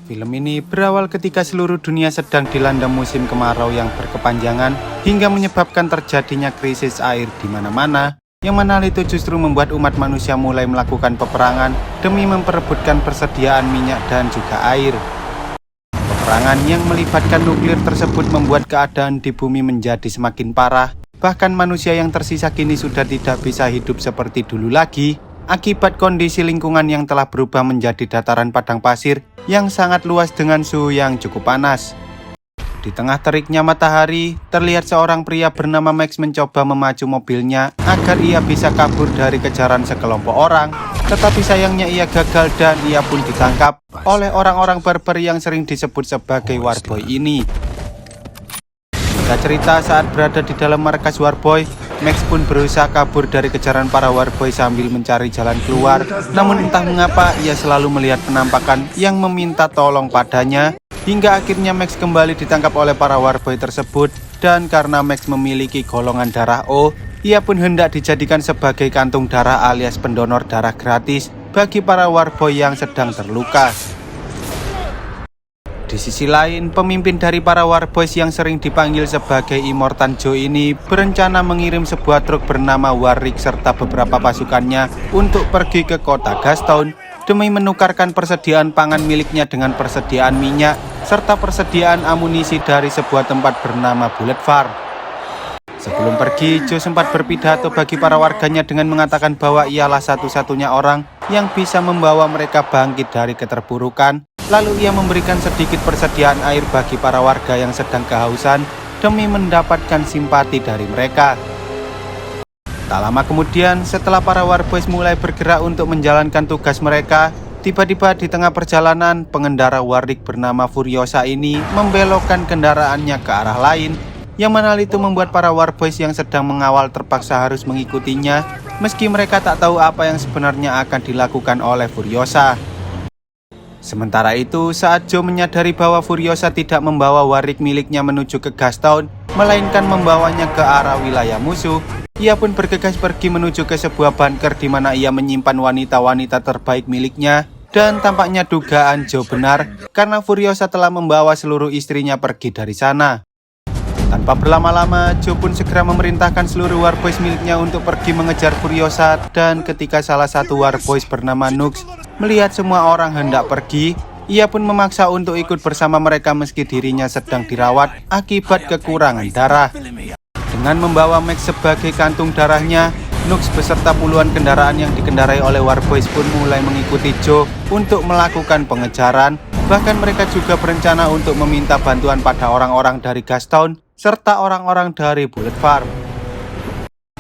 Film ini berawal ketika seluruh dunia sedang dilanda musim kemarau yang berkepanjangan hingga menyebabkan terjadinya krisis air di mana-mana, yang mana hal itu justru membuat umat manusia mulai melakukan peperangan demi memperebutkan persediaan minyak dan juga air. Peperangan yang melibatkan nuklir tersebut membuat keadaan di bumi menjadi semakin parah, bahkan manusia yang tersisa kini sudah tidak bisa hidup seperti dulu lagi, akibat kondisi lingkungan yang telah berubah menjadi dataran padang pasir yang sangat luas dengan suhu yang cukup panas. Di tengah teriknya matahari, terlihat seorang pria bernama Max mencoba memacu mobilnya agar ia bisa kabur dari kejaran sekelompok orang. Tetapi sayangnya ia gagal dan ia pun ditangkap oleh orang-orang barbar yang sering disebut sebagai Warboy ini. Singkat cerita, saat berada di dalam markas Warboy, Max pun berusaha kabur dari kejaran para Warboy sambil mencari jalan keluar. Namun entah mengapa ia selalu melihat penampakan yang meminta tolong padanya, hingga akhirnya Max kembali ditangkap oleh para Warboy tersebut. Dan karena Max memiliki golongan darah O, ia pun hendak dijadikan sebagai kantung darah alias pendonor darah gratis bagi para Warboy yang sedang terluka. Di sisi lain, pemimpin dari para Warboys yang sering dipanggil sebagai Immortan Joe ini berencana mengirim sebuah truk bernama Warwick serta beberapa pasukannya untuk pergi ke kota Gastown demi menukarkan persediaan pangan miliknya dengan persediaan minyak serta persediaan amunisi dari sebuah tempat bernama Bullet Farm. Sebelum pergi, Joe sempat berpidato bagi para warganya dengan mengatakan bahwa ialah satu-satunya orang yang bisa membawa mereka bangkit dari keterpurukan. Lalu ia memberikan sedikit persediaan air bagi para warga yang sedang kehausan demi mendapatkan simpati dari mereka. Tak lama kemudian, setelah para Warboys mulai bergerak untuk menjalankan tugas mereka, tiba-tiba di tengah perjalanan, pengendara Warwick bernama Furiosa ini membelokkan kendaraannya ke arah lain, yang mana hal itu membuat para Warboys yang sedang mengawal terpaksa harus mengikutinya, meski mereka tak tahu apa yang sebenarnya akan dilakukan oleh Furiosa. Sementara itu, saat Joe menyadari bahwa Furiosa tidak membawa Warwick miliknya menuju ke Gastown, melainkan membawanya ke arah wilayah musuh, ia pun bergegas pergi menuju ke sebuah bunker di mana ia menyimpan wanita-wanita terbaik miliknya. Dan tampaknya dugaan Joe benar, karena Furiosa telah membawa seluruh istrinya pergi dari sana. Tanpa berlama-lama, Joe pun segera memerintahkan seluruh Warboys miliknya untuk pergi mengejar Furiosa. Dan ketika salah satu Warboys bernama Nux melihat semua orang hendak pergi, ia pun memaksa untuk ikut bersama mereka meski dirinya sedang dirawat akibat kekurangan darah. Dengan membawa Max sebagai kantung darahnya, Nux beserta puluhan kendaraan yang dikendarai oleh Warboys pun mulai mengikuti Joe untuk melakukan pengejaran. Bahkan mereka juga berencana untuk meminta bantuan pada orang-orang dari Gastown serta orang-orang dari Bullet Farm.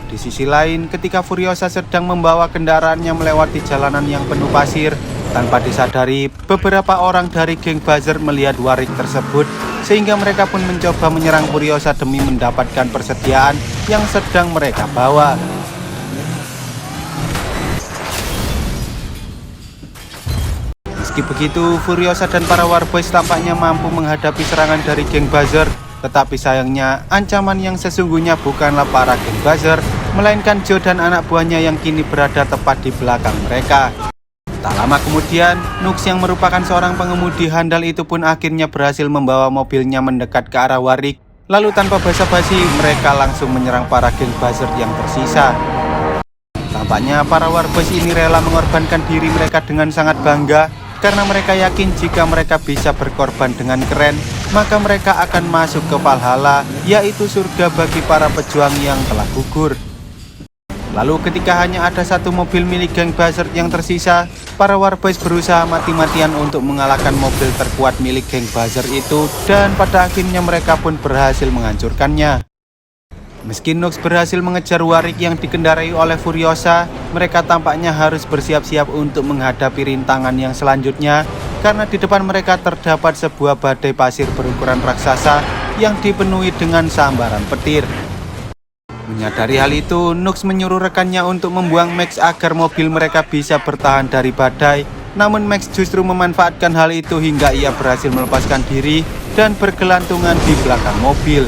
Di sisi lain, ketika Furiosa sedang membawa kendaraannya melewati jalanan yang penuh pasir, tanpa disadari, beberapa orang dari geng Buzzer melihat Warwick tersebut, sehingga mereka pun mencoba menyerang Furiosa demi mendapatkan persediaan yang sedang mereka bawa. Meski begitu, Furiosa dan para Warboys tampaknya mampu menghadapi serangan dari geng Buzzer. Tetapi sayangnya, ancaman yang sesungguhnya bukanlah para geng Buzzer, melainkan Joe dan anak buahnya yang kini berada tepat di belakang mereka. Tak lama kemudian, Nux yang merupakan seorang pengemudi handal itu pun akhirnya berhasil membawa mobilnya mendekat ke arah Warwick. Lalu tanpa basa-basi, mereka langsung menyerang para geng Buzzer yang tersisa. Tampaknya para Warboys ini rela mengorbankan diri mereka dengan sangat bangga, karena mereka yakin jika mereka bisa berkorban dengan keren, maka mereka akan masuk ke Valhalla, yaitu surga bagi para pejuang yang telah gugur. Lalu ketika hanya ada satu mobil milik geng Buzzer yang tersisa, para Warboys berusaha mati-matian untuk mengalahkan mobil terkuat milik geng Buzzer itu, dan pada akhirnya mereka pun berhasil menghancurkannya. Meski Nux berhasil mengejar Warwick yang dikendarai oleh Furiosa, mereka tampaknya harus bersiap-siap untuk menghadapi rintangan yang selanjutnya, karena di depan mereka terdapat sebuah badai pasir berukuran raksasa yang dipenuhi dengan sambaran petir. Menyadari hal itu, Nux menyuruh rekannya untuk membuang Max agar mobil mereka bisa bertahan dari badai. Namun Max justru memanfaatkan hal itu hingga ia berhasil melepaskan diri dan bergelantungan di belakang mobil.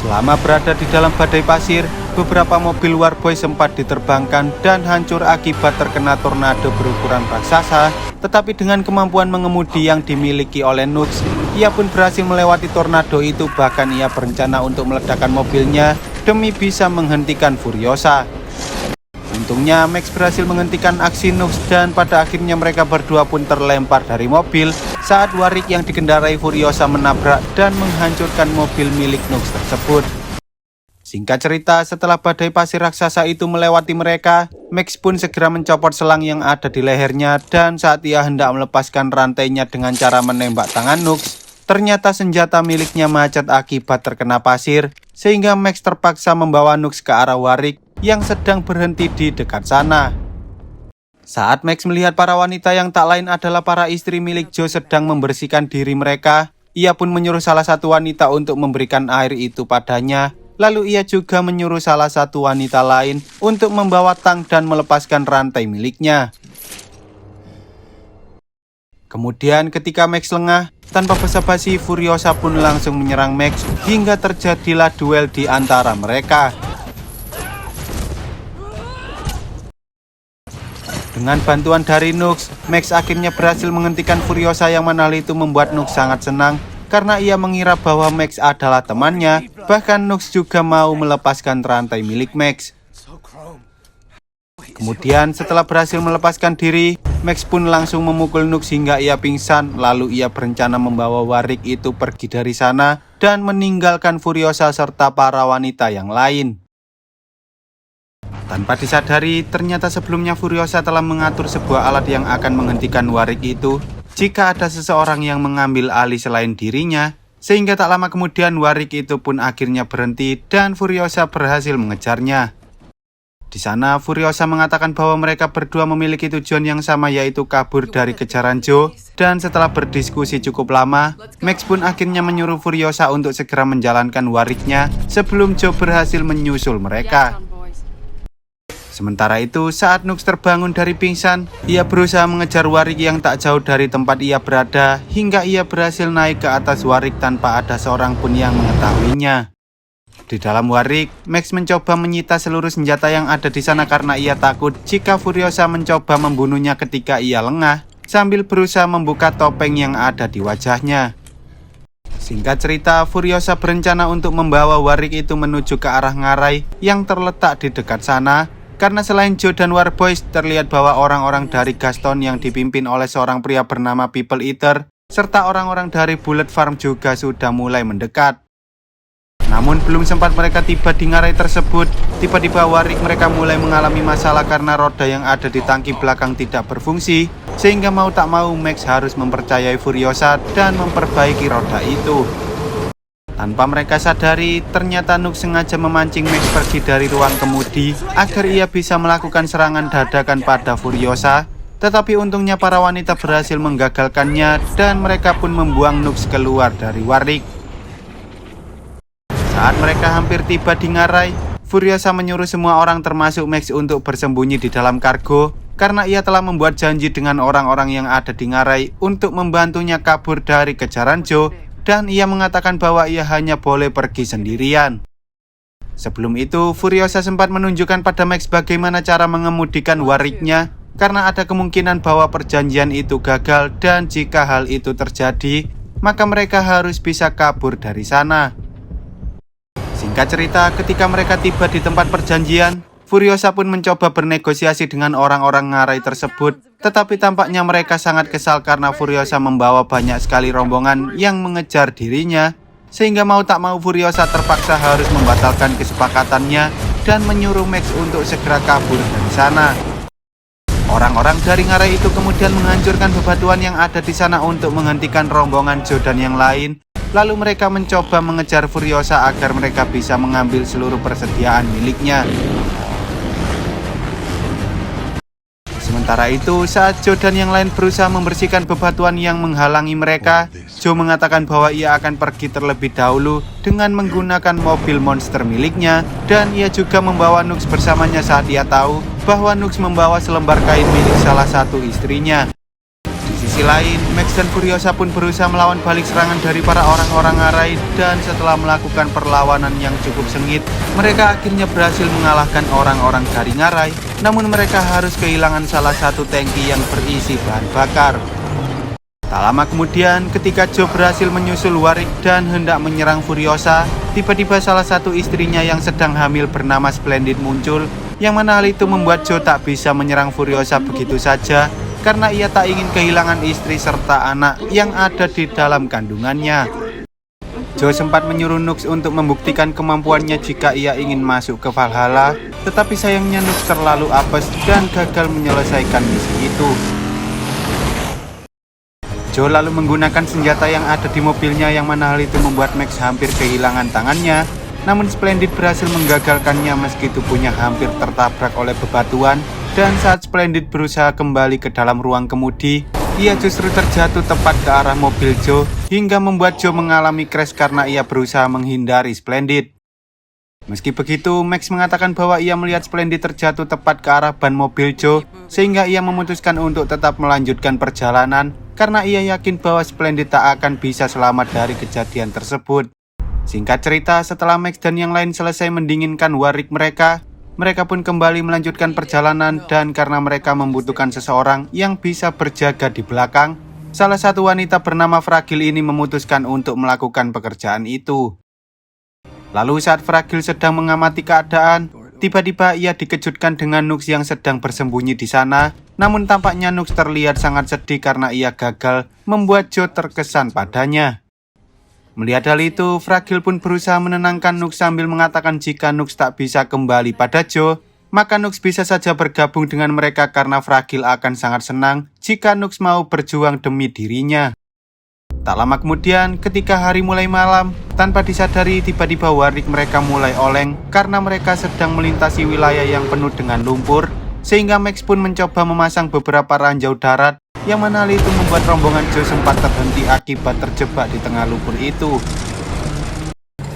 Selama berada di dalam badai pasir, beberapa mobil Warboy sempat diterbangkan dan hancur akibat terkena tornado berukuran raksasa. Tetapi dengan kemampuan mengemudi yang dimiliki oleh Nux, ia pun berhasil melewati tornado itu. Bahkan ia berencana untuk meledakkan mobilnya demi bisa menghentikan Furiosa. Untungnya Max berhasil menghentikan aksi Nux dan pada akhirnya mereka berdua pun terlempar dari mobil saat Warrick yang dikendarai Furiosa menabrak dan menghancurkan mobil milik Nux tersebut. Singkat cerita, setelah badai pasir raksasa itu melewati mereka, Max pun segera mencopot selang yang ada di lehernya dan saat ia hendak melepaskan rantainya dengan cara menembak tangan Nux, ternyata senjata miliknya macet akibat terkena pasir, sehingga Max terpaksa membawa Nux ke arah Warrick yang sedang berhenti di dekat sana. Saat Max melihat para wanita yang tak lain adalah para istri milik Joe sedang membersihkan diri mereka, ia pun menyuruh salah satu wanita untuk memberikan air itu padanya. Lalu ia juga menyuruh salah satu wanita lain untuk membawa tang dan melepaskan rantai miliknya. Kemudian ketika Max lengah, tanpa basa-basi Furiosa pun langsung menyerang Max hingga terjadilah duel di antara mereka. Dengan bantuan dari Nux, Max akhirnya berhasil menghentikan Furiosa yang mana hal itu membuat Nux sangat senang karena ia mengira bahwa Max adalah temannya. Bahkan Nux juga mau melepaskan rantai milik Max. Kemudian setelah berhasil melepaskan diri, Max pun langsung memukul Nux hingga ia pingsan. Lalu ia berencana membawa Warrick itu pergi dari sana dan meninggalkan Furiosa serta para wanita yang lain. Tanpa disadari, ternyata sebelumnya Furiosa telah mengatur sebuah alat yang akan menghentikan Warrick itu jika ada seseorang yang mengambil alih selain dirinya, sehingga tak lama kemudian Warrick itu pun akhirnya berhenti dan Furiosa berhasil mengejarnya. Di sana Furiosa mengatakan bahwa mereka berdua memiliki tujuan yang sama, yaitu kabur dari kejaran Joe, dan setelah berdiskusi cukup lama, Max pun akhirnya menyuruh Furiosa untuk segera menjalankan Warricknya sebelum Joe berhasil menyusul mereka. Sementara itu, saat Nux terbangun dari pingsan, ia berusaha mengejar Warrick yang tak jauh dari tempat ia berada, hingga ia berhasil naik ke atas Warrick tanpa ada seorang pun yang mengetahuinya. Di dalam Warrick, Max mencoba menyita seluruh senjata yang ada di sana karena ia takut jika Furiosa mencoba membunuhnya ketika ia lengah, sambil berusaha membuka topeng yang ada di wajahnya. Singkat cerita, Furiosa berencana untuk membawa Warrick itu menuju ke arah ngarai yang terletak di dekat sana. Karena selain Joe dan Warboys, terlihat bahwa orang-orang dari Gaston yang dipimpin oleh seorang pria bernama People Eater, serta orang-orang dari Bullet Farm juga sudah mulai mendekat. Namun belum sempat mereka tiba di ngarai tersebut, tiba-tiba Warrick mereka mulai mengalami masalah karena roda yang ada di tangki belakang tidak berfungsi, sehingga mau tak mau Max harus mempercayai Furiosa dan memperbaiki roda itu. Tanpa mereka sadari, ternyata Nux sengaja memancing Max pergi dari ruang kemudi agar ia bisa melakukan serangan dadakan pada Furiosa. Tetapi untungnya para wanita berhasil menggagalkannya dan mereka pun membuang Nux keluar dari Warrick. Saat mereka hampir tiba di ngarai, Furiosa menyuruh semua orang termasuk Max untuk bersembunyi di dalam kargo karena ia telah membuat janji dengan orang-orang yang ada di ngarai untuk membantunya kabur dari kejaran Joe. Dan ia mengatakan bahwa ia hanya boleh pergi sendirian. Sebelum itu, Furiosa sempat menunjukkan pada Max bagaimana cara mengemudikan Warricknya karena ada kemungkinan bahwa perjanjian itu gagal dan jika hal itu terjadi, maka mereka harus bisa kabur dari sana. Singkat cerita, ketika mereka tiba di tempat perjanjian, Furiosa pun mencoba bernegosiasi dengan orang-orang ngarai tersebut. Tetapi tampaknya mereka sangat kesal karena Furiosa membawa banyak sekali rombongan yang mengejar dirinya. Sehingga mau tak mau Furiosa terpaksa harus membatalkan kesepakatannya dan menyuruh Max untuk segera kabur dari sana. Orang-orang dari ngarai itu kemudian menghancurkan bebatuan yang ada di sana untuk menghentikan rombongan Joe dan yang lain. Lalu mereka mencoba mengejar Furiosa agar mereka bisa mengambil seluruh persediaan miliknya. Sementara itu, saat Joe dan yang lain berusaha membersihkan bebatuan yang menghalangi mereka, Joe mengatakan bahwa ia akan pergi terlebih dahulu dengan menggunakan mobil monster miliknya, dan ia juga membawa Nux bersamanya saat ia tahu bahwa Nux membawa selembar kain milik salah satu istrinya. Di sisi sisi lain, Max dan Furiosa pun berusaha melawan balik serangan dari para orang-orang ngarai, dan setelah melakukan perlawanan yang cukup sengit, mereka akhirnya berhasil mengalahkan orang-orang dari ngarai. Namun mereka harus kehilangan salah satu tangki yang berisi bahan bakar. Tak lama kemudian, ketika Joe berhasil menyusul Warrick dan hendak menyerang Furiosa, tiba-tiba salah satu istrinya yang sedang hamil bernama Splendid muncul, yang mana hal itu membuat Joe tak bisa menyerang Furiosa begitu saja, karena ia tak ingin kehilangan istri serta anak yang ada di dalam kandungannya. Joe sempat menyuruh Nux untuk membuktikan kemampuannya jika ia ingin masuk ke Valhalla, tetapi sayangnya Nux terlalu apes dan gagal menyelesaikan misi itu. Joe lalu menggunakan senjata yang ada di mobilnya, yang mana hal itu membuat Max hampir kehilangan tangannya. Namun Splendid berhasil menggagalkannya meski tubuhnya hampir tertabrak oleh bebatuan. Dan saat Splendid berusaha kembali ke dalam ruang kemudi, ia justru terjatuh tepat ke arah mobil Joe, hingga membuat Joe mengalami crash karena ia berusaha menghindari Splendid. Meski begitu, Max mengatakan bahwa ia melihat Splendid terjatuh tepat ke arah ban mobil Joe, sehingga ia memutuskan untuk tetap melanjutkan perjalanan, karena ia yakin bahwa Splendid tak akan bisa selamat dari kejadian tersebut. Singkat cerita, setelah Max dan yang lain selesai mendinginkan Warrick mereka pun kembali melanjutkan perjalanan, dan karena mereka membutuhkan seseorang yang bisa berjaga di belakang, salah satu wanita bernama Fragil ini memutuskan untuk melakukan pekerjaan itu. Lalu saat Fragil sedang mengamati keadaan, tiba-tiba ia dikejutkan dengan Nux yang sedang bersembunyi di sana. Namun tampaknya Nux terlihat sangat sedih karena ia gagal, membuat Joe terkesan padanya. Melihat hal itu, Fragil pun berusaha menenangkan Nux sambil mengatakan jika Nux tak bisa kembali pada Joe, maka Nux bisa saja bergabung dengan mereka karena Fragil akan sangat senang jika Nux mau berjuang demi dirinya. Tak lama kemudian, ketika hari mulai malam, tanpa disadari tiba-tiba Warrick mereka mulai oleng karena mereka sedang melintasi wilayah yang penuh dengan lumpur, sehingga Max pun mencoba memasang beberapa ranjau darat, yang mana hal itu membuat rombongan Joe sempat terhenti akibat terjebak di tengah lumpur itu.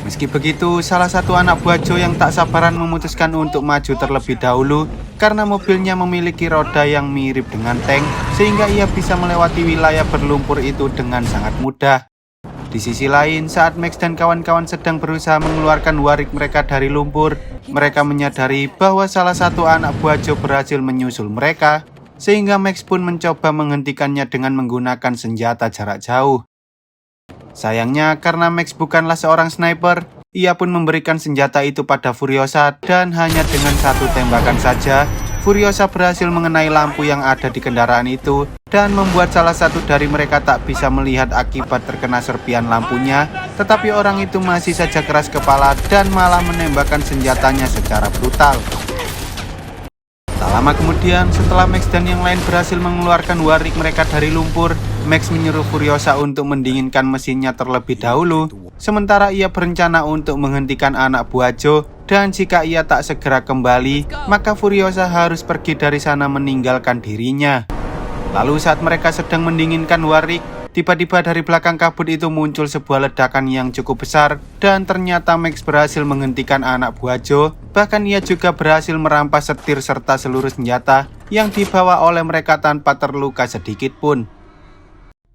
Meski begitu, salah satu anak buah Joe yang tak sabaran memutuskan untuk maju terlebih dahulu karena mobilnya memiliki roda yang mirip dengan tank, sehingga ia bisa melewati wilayah berlumpur itu dengan sangat mudah. Di sisi lain, saat Max dan kawan-kawan sedang berusaha mengeluarkan Warrick mereka dari lumpur, mereka menyadari bahwa salah satu anak buah Joe berhasil menyusul mereka, sehingga Max pun mencoba menghentikannya dengan menggunakan senjata jarak jauh. Sayangnya, karena Max bukanlah seorang sniper, ia pun memberikan senjata itu pada Furiosa, dan hanya dengan satu tembakan saja, Furiosa berhasil mengenai lampu yang ada di kendaraan itu, dan membuat salah satu dari mereka tak bisa melihat akibat terkena serpian lampunya, tetapi orang itu masih saja keras kepala dan malah menembakkan senjatanya secara brutal. Tak lama kemudian, setelah Max dan yang lain berhasil mengeluarkan Warrick mereka dari lumpur, Max menyuruh Furiosa untuk mendinginkan mesinnya terlebih dahulu, sementara ia berencana untuk menghentikan anak buah Joe, dan jika ia tak segera kembali, maka Furiosa harus pergi dari sana meninggalkan dirinya. Lalu saat mereka sedang mendinginkan Warrick, tiba-tiba dari belakang kabut itu muncul sebuah ledakan yang cukup besar, dan ternyata Max berhasil menghentikan anak buah Joe. Bahkan ia juga berhasil merampas setir serta seluruh senjata yang dibawa oleh mereka tanpa terluka sedikit pun.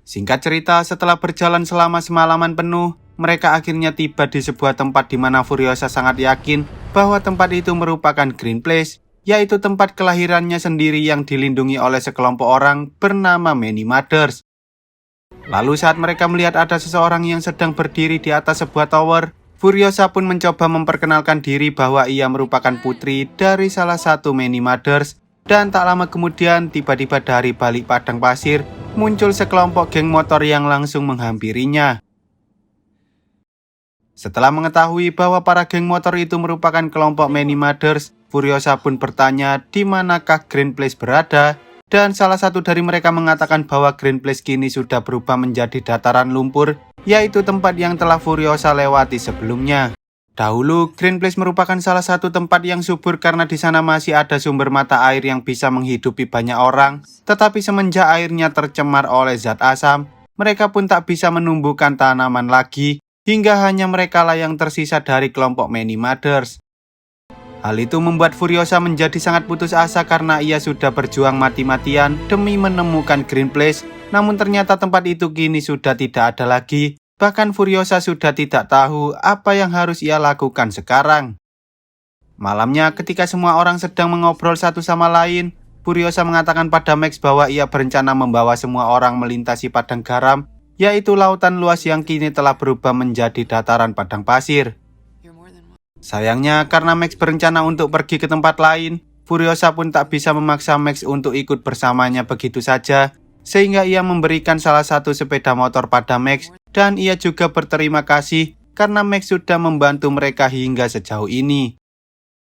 Singkat cerita, setelah berjalan selama semalaman penuh, mereka akhirnya tiba di sebuah tempat di mana Furiosa sangat yakin bahwa tempat itu merupakan Green Place, yaitu tempat kelahirannya sendiri yang dilindungi oleh sekelompok orang bernama Many Mothers. Lalu saat mereka melihat ada seseorang yang sedang berdiri di atas sebuah tower, Furiosa pun mencoba memperkenalkan diri bahwa ia merupakan putri dari salah satu Many Mothers, dan tak lama kemudian tiba-tiba dari balik padang pasir muncul sekelompok geng motor yang langsung menghampirinya. Setelah mengetahui bahwa para geng motor itu merupakan kelompok Many Mothers, Furiosa pun bertanya di manakah Green Place berada, dan salah satu dari mereka mengatakan bahwa Green Place kini sudah berubah menjadi dataran lumpur, yaitu tempat yang telah Furiosa lewati sebelumnya. Dahulu, Green Place merupakan salah satu tempat yang subur karena di sana masih ada sumber mata air yang bisa menghidupi banyak orang, tetapi semenjak airnya tercemar oleh zat asam, mereka pun tak bisa menumbuhkan tanaman lagi, hingga hanya mereka lah yang tersisa dari kelompok Many Mothers. Hal itu membuat Furiosa menjadi sangat putus asa karena ia sudah berjuang mati-matian demi menemukan Green Place, Namun ternyata tempat itu kini sudah tidak ada lagi. Bahkan Furiosa sudah tidak tahu apa yang harus ia lakukan sekarang. Malamnya ketika semua orang sedang mengobrol satu sama lain, Furiosa mengatakan pada Max bahwa ia berencana membawa semua orang melintasi padang garam, yaitu lautan luas yang kini telah berubah menjadi dataran padang pasir. Sayangnya karena Max berencana untuk pergi ke tempat lain, Furiosa pun tak bisa memaksa Max untuk ikut bersamanya begitu saja, sehingga ia memberikan salah satu sepeda motor pada Max, dan ia juga berterima kasih karena Max sudah membantu mereka hingga sejauh ini.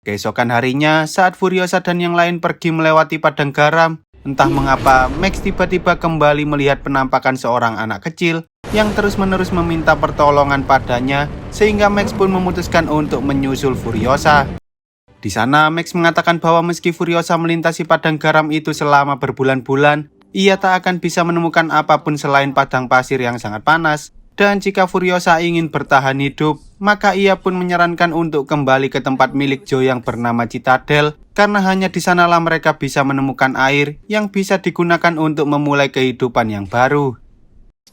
Keesokan harinya, saat Furiosa dan yang lain pergi melewati padang garam, entah mengapa Max tiba-tiba kembali melihat penampakan seorang anak kecil yang terus-menerus meminta pertolongan padanya, sehingga Max pun memutuskan untuk menyusul Furiosa. Di sana, Max mengatakan bahwa meski Furiosa melintasi padang garam itu selama berbulan-bulan, ia tak akan bisa menemukan apapun selain padang pasir yang sangat panas. Dan jika Furiosa ingin bertahan hidup, maka ia pun menyarankan untuk kembali ke tempat milik Joe yang bernama Citadel, karena hanya di sanalah mereka bisa menemukan air yang bisa digunakan untuk memulai kehidupan yang baru.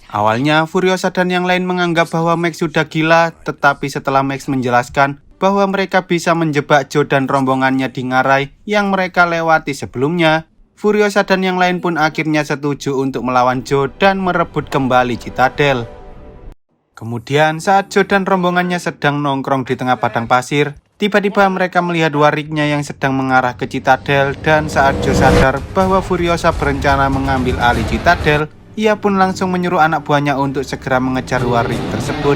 Awalnya Furiosa dan yang lain menganggap bahwa Max sudah gila, tetapi setelah Max menjelaskan bahwa mereka bisa menjebak Joe dan rombongannya di ngarai yang mereka lewati sebelumnya, Furiosa dan yang lain pun akhirnya setuju untuk melawan Joe dan merebut kembali Citadel. Kemudian saat Joe dan rombongannya sedang nongkrong di tengah padang pasir, tiba-tiba mereka melihat Warricknya yang sedang mengarah ke Citadel, dan saat Joe sadar bahwa Furiosa berencana mengambil alih Citadel, ia pun langsung menyuruh anak buahnya untuk segera mengejar Warrick tersebut.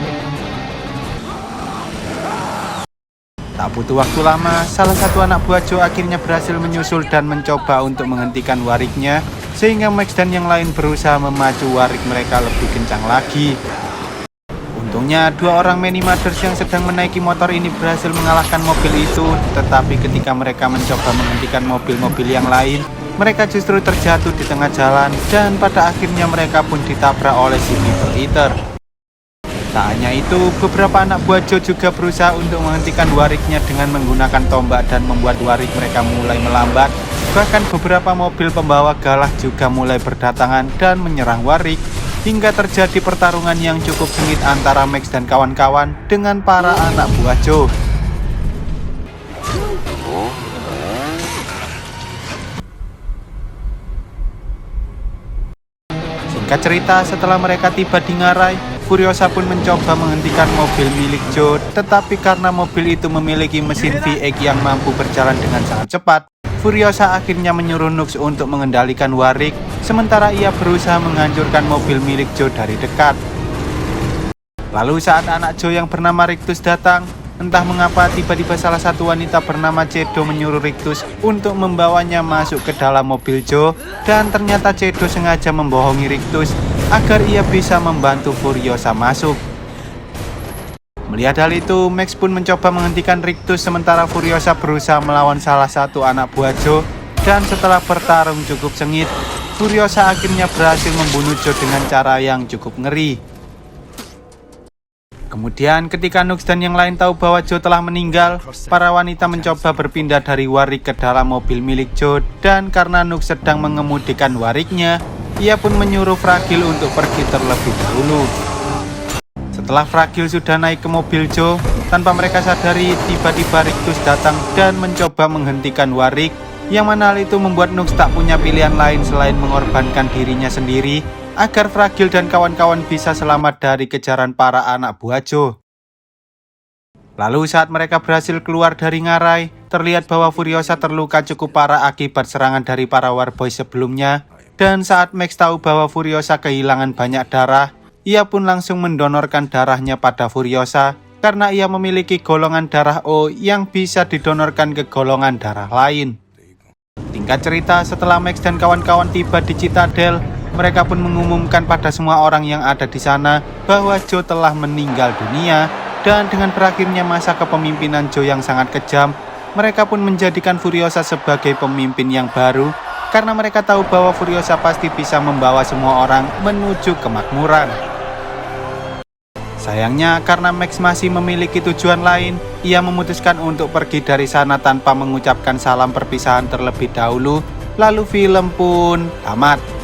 Tak butuh waktu lama, salah satu anak buah Joe akhirnya berhasil menyusul dan mencoba untuk menghentikan Warricknya, sehingga Max dan yang lain berusaha memacu Warrick mereka lebih kencang lagi. Untungnya, dua orang Many-Mothers yang sedang menaiki motor ini berhasil mengalahkan mobil itu, tetapi ketika mereka mencoba menghentikan mobil-mobil yang lain, mereka justru terjatuh di tengah jalan, dan pada akhirnya mereka pun ditabrak oleh si People Eater. Tak hanya itu, beberapa anak buah Joe juga berusaha untuk menghentikan Warricknya dengan menggunakan tombak dan membuat Warrick mereka mulai melambat. Bahkan beberapa mobil pembawa galah juga mulai berdatangan dan menyerang Warrick, hingga terjadi pertarungan yang cukup sengit antara Max dan kawan-kawan dengan para anak buah Joe. Singkat cerita, setelah mereka tiba di ngarai, Furiosa pun mencoba menghentikan mobil milik Joe, tetapi karena mobil itu memiliki mesin V8 yang mampu berjalan dengan sangat cepat, Furiosa akhirnya menyuruh Nux untuk mengendalikan Warrick, sementara ia berusaha menghancurkan mobil milik Joe dari dekat. Lalu saat anak Joe yang bernama Rictus datang, entah mengapa tiba-tiba salah satu wanita bernama Cedo menyuruh Rictus untuk membawanya masuk ke dalam mobil Joe, dan ternyata Cedo sengaja membohongi Rictus agar ia bisa membantu Furiosa masuk. Melihat hal itu, Max pun mencoba menghentikan Rictus sementara Furiosa berusaha melawan salah satu anak buah Joe, dan setelah bertarung cukup sengit, Furiosa akhirnya berhasil membunuh Joe dengan cara yang cukup ngeri. Kemudian ketika Nux dan yang lain tahu bahwa Joe telah meninggal, para wanita mencoba berpindah dari Warrick ke dalam mobil milik Joe, dan karena Nux sedang mengemudikan Warricknya, ia pun menyuruh Fragile untuk pergi terlebih dahulu. Setelah Fragile sudah naik ke mobil Joe, tanpa mereka sadari tiba-tiba Rictus datang dan mencoba menghentikan Warrick, yang mana hal itu membuat Nux tak punya pilihan lain selain mengorbankan dirinya sendiri agar Fragile dan kawan-kawan bisa selamat dari kejaran para anak buah Joe. Lalu saat mereka berhasil keluar dari ngarai, terlihat bahwa Furiosa terluka cukup parah akibat serangan dari para Warboys sebelumnya, dan saat Max tahu bahwa Furiosa kehilangan banyak darah, ia pun langsung mendonorkan darahnya pada Furiosa karena ia memiliki golongan darah O yang bisa didonorkan ke golongan darah lain. Singkat cerita, setelah Max dan kawan-kawan tiba di Citadel, mereka pun mengumumkan pada semua orang yang ada di sana bahwa Joe telah meninggal dunia, dan dengan berakhirnya masa kepemimpinan Joe yang sangat kejam, mereka pun menjadikan Furiosa sebagai pemimpin yang baru karena mereka tahu bahwa Furiosa pasti bisa membawa semua orang menuju kemakmuran. Sayangnya karena Max masih memiliki tujuan lain, ia memutuskan untuk pergi dari sana tanpa mengucapkan salam perpisahan terlebih dahulu, lalu film pun tamat.